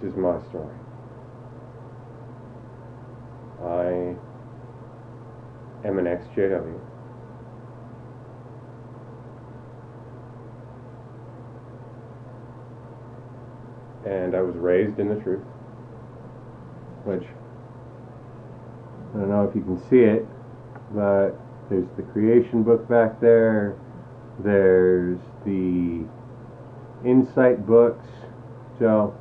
This is my story. I am an ex-JW. And I was raised in the truth, which, I don't know if you can see it, but there's the creation book back there, there's the insight books, so,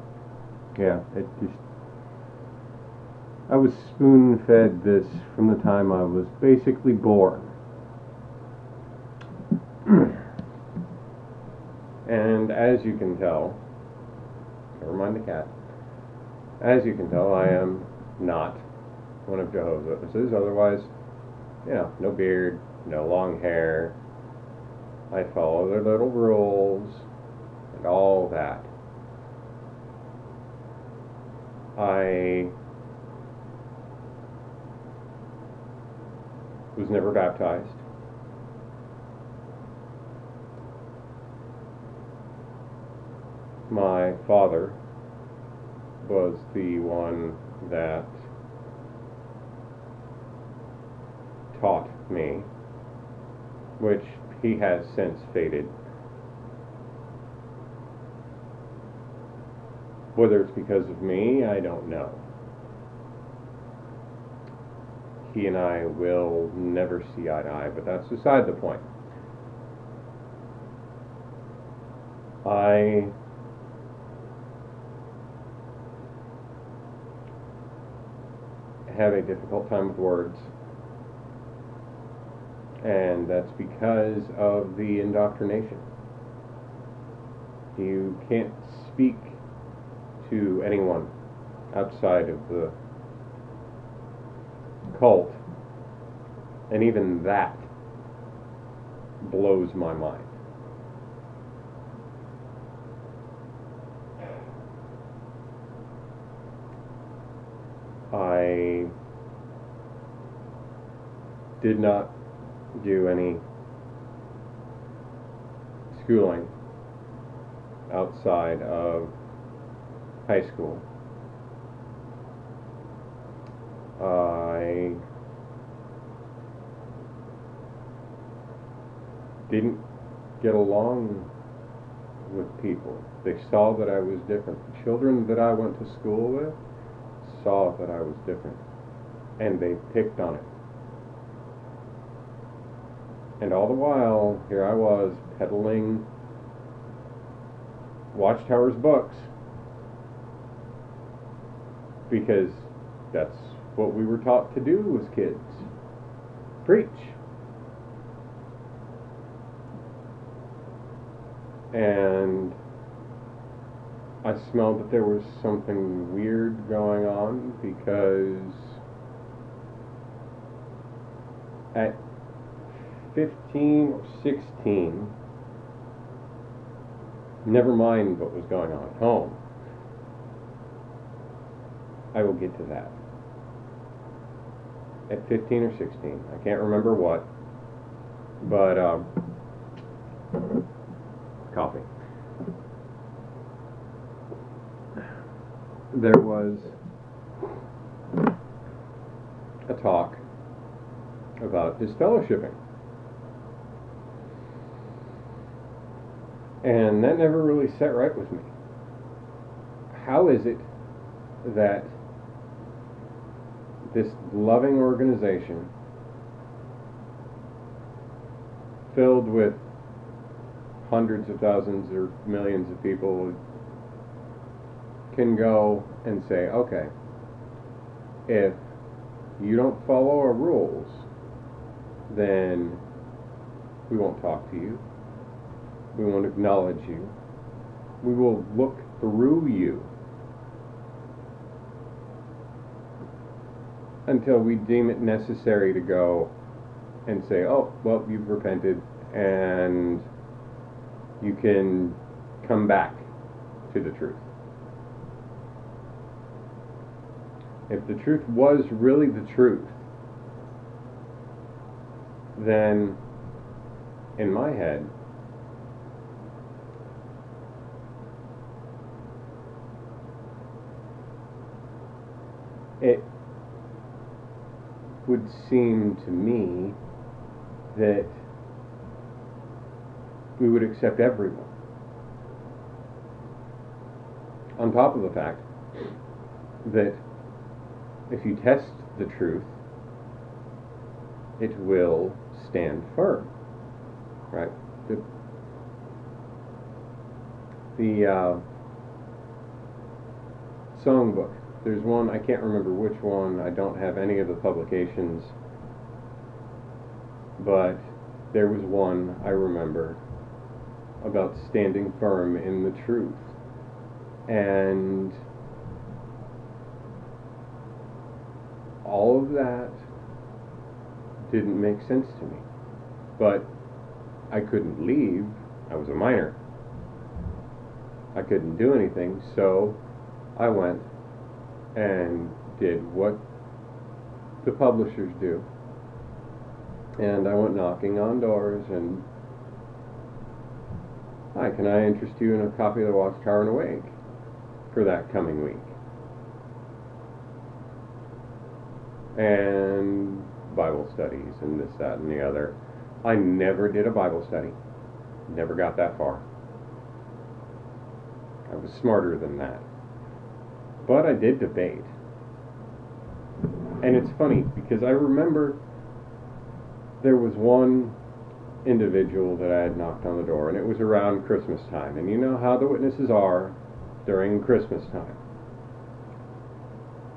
yeah, I was spoon-fed this from the time I was basically born. And as you can tell, never mind the cat, as you can tell, I am not one of Jehovah's Witnesses. Otherwise, no beard, no long hair. I follow their little rules and all that. I was never baptized. My father was the one that taught me, which he has since faded. Whether it's because of me, I don't know. He and I will never see eye to eye, but that's beside the point. I have a difficult time with words, and that's because of the indoctrination. You can't speak to anyone outside of the cult, and even that blows my mind. I did not do any schooling outside of high school. I didn't get along with people. They saw that I was different. The children that I went to school with saw that I was different, and they picked on it. And all the while, here I was peddling Watchtower's books, because that's what we were taught to do as kids. Preach. And I smelled that there was something weird going on, because at 15 or 16, never mind what was going on at home, I will get to that. At 15 or 16, I can't remember what, but coffee. There was a talk about disfellowshipping. And that never really sat right with me. How is it that this loving organization, filled with hundreds of thousands or millions of people, can go and say, okay, if you don't follow our rules, then we won't talk to you, we won't acknowledge you, we will look through you until we deem it necessary to go and say, oh, well, you've repented and you can come back to the truth. If the truth was really the truth, then in my head, it would seem to me that we would accept everyone. On top of the fact that if you test the truth, it will stand firm, right? The songbook, there's one, I can't remember which one, I don't have any of the publications, but there was one I remember about standing firm in the truth. And all of that didn't make sense to me. But I couldn't leave. I was a minor. I couldn't do anything, so I went and did what the publishers do. And I went knocking on doors and, "Hi, can I interest you in a copy of the Watchtower and Awake for that coming week?" And Bible studies and this, that, and the other. I never did a Bible study. Never got that far. I was smarter than that. But I did debate. And it's funny because I remember there was one individual that I had knocked on the door, and it was around Christmas time. And you know how the witnesses are during Christmas time.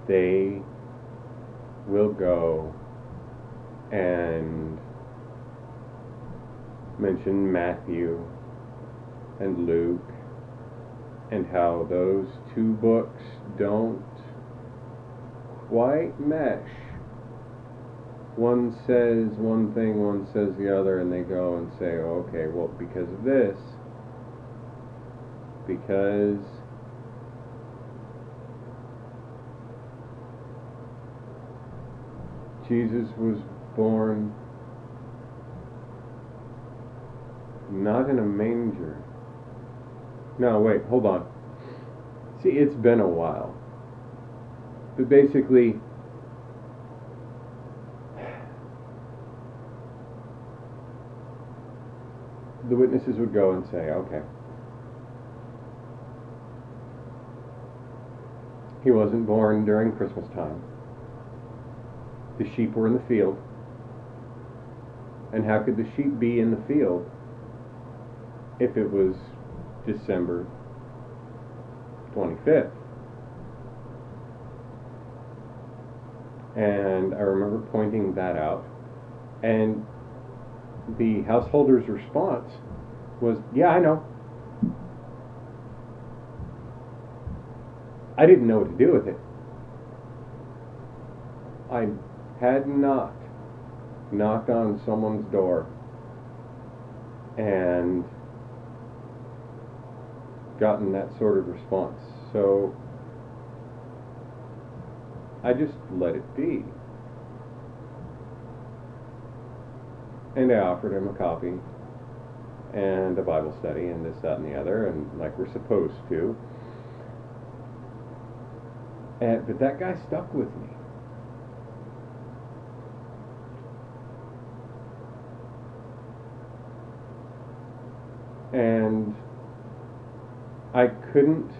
They will go and mention Matthew and Luke and how those two books don't quite mesh. One says one thing, one says the other, and they go and say, "Oh, okay, well, because of this, because Jesus was born not in a manger." No, wait, hold on. See, it's been a while. But basically, the witnesses would go and say, "Okay, he wasn't born during Christmas time. The sheep were in the field. And how could the sheep be in the field if it was December 25th? And I remember pointing that out. And the householder's response was, "Yeah, I know." I didn't know what to do with it. I had not knocked on someone's door and gotten that sort of response. So I just let it be. And I offered him a copy and a Bible study and this, that, and the other, and like we're supposed to. But that guy stuck with me. And I couldn't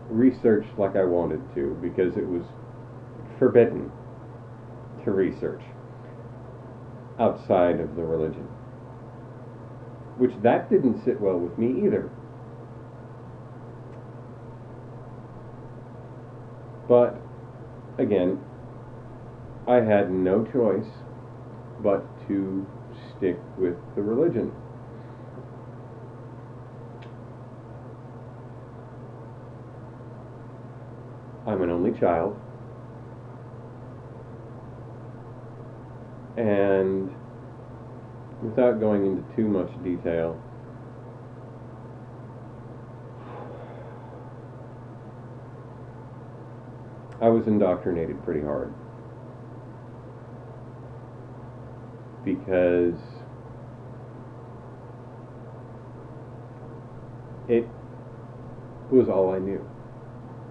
research like I wanted to because it was forbidden to research outside of the religion, which that didn't sit well with me either. But again, I had no choice but to stick with the religion. I'm an only child, and without going into too much detail, I was indoctrinated pretty hard because it was all I knew.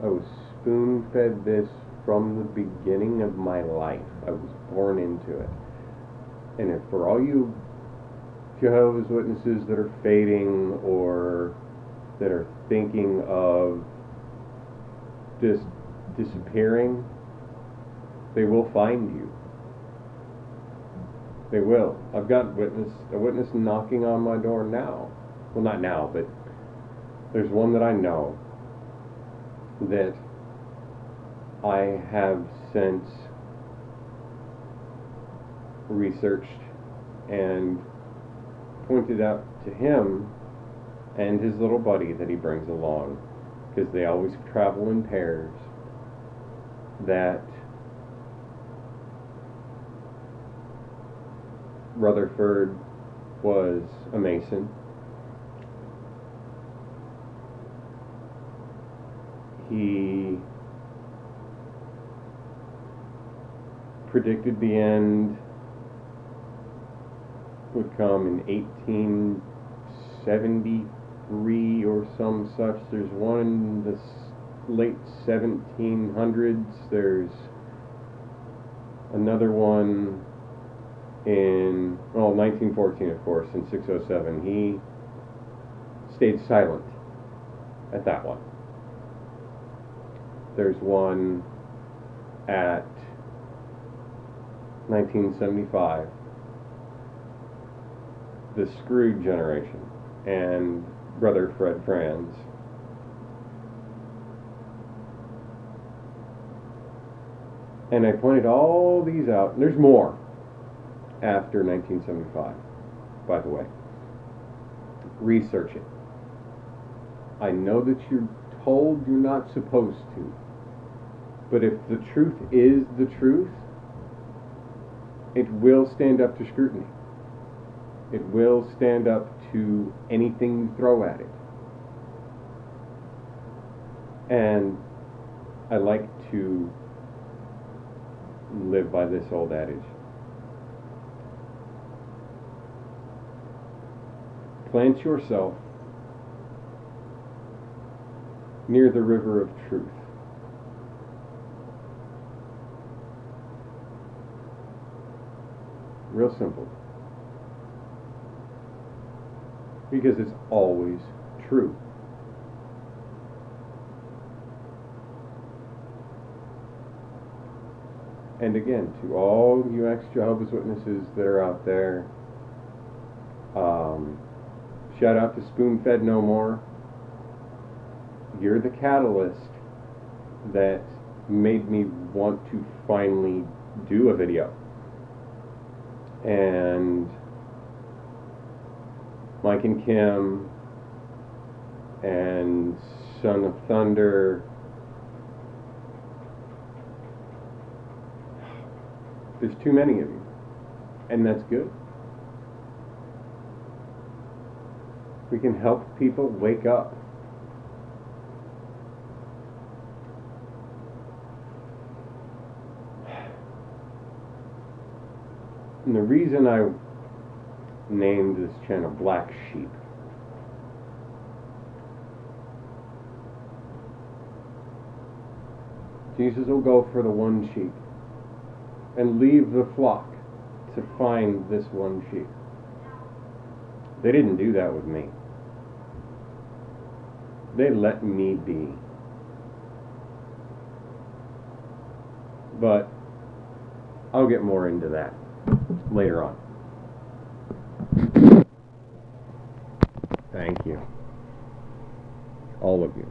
I was spoon-fed this from the beginning of my life. I was born into it. And if for all you Jehovah's Witnesses that are fading or that are thinking of just disappearing, they will find you. They will. I've got a witness knocking on my door now. Well, not now, but there's one that I know that I have since researched and pointed out to him and his little buddy that he brings along, because they always travel in pairs, that Rutherford was a Mason. He predicted the end would come in 1873 or some such. There's one in the late 1700s. There's another one in 1914, of course, in 607. He stayed silent at that one. There's one at 1975, the Screwed generation, and Brother Fred Franz. And I pointed all these out, and there's more after 1975, by the way. Research it. I know that you're told you're not supposed to, but if the truth is the truth, it will stand up to scrutiny. It will stand up to anything you throw at it. And I like to live by this old adage. Plant yourself near the river of truth. Real simple. Because it's always true. And again, to all you ex-Jehovah's Witnesses that are out there, shout out to Spoon-Fed No More. You're the catalyst that made me want to finally do a video. And Mike and Kim and Son of Thunder, there's too many of you, and that's good. We can help people wake up. And the reason I named this channel Black Sheep, Jesus will go for the one sheep and leave the flock to find this one sheep. They didn't do that with me. They let me be. But I'll get more into that later on. Thank you, all of you.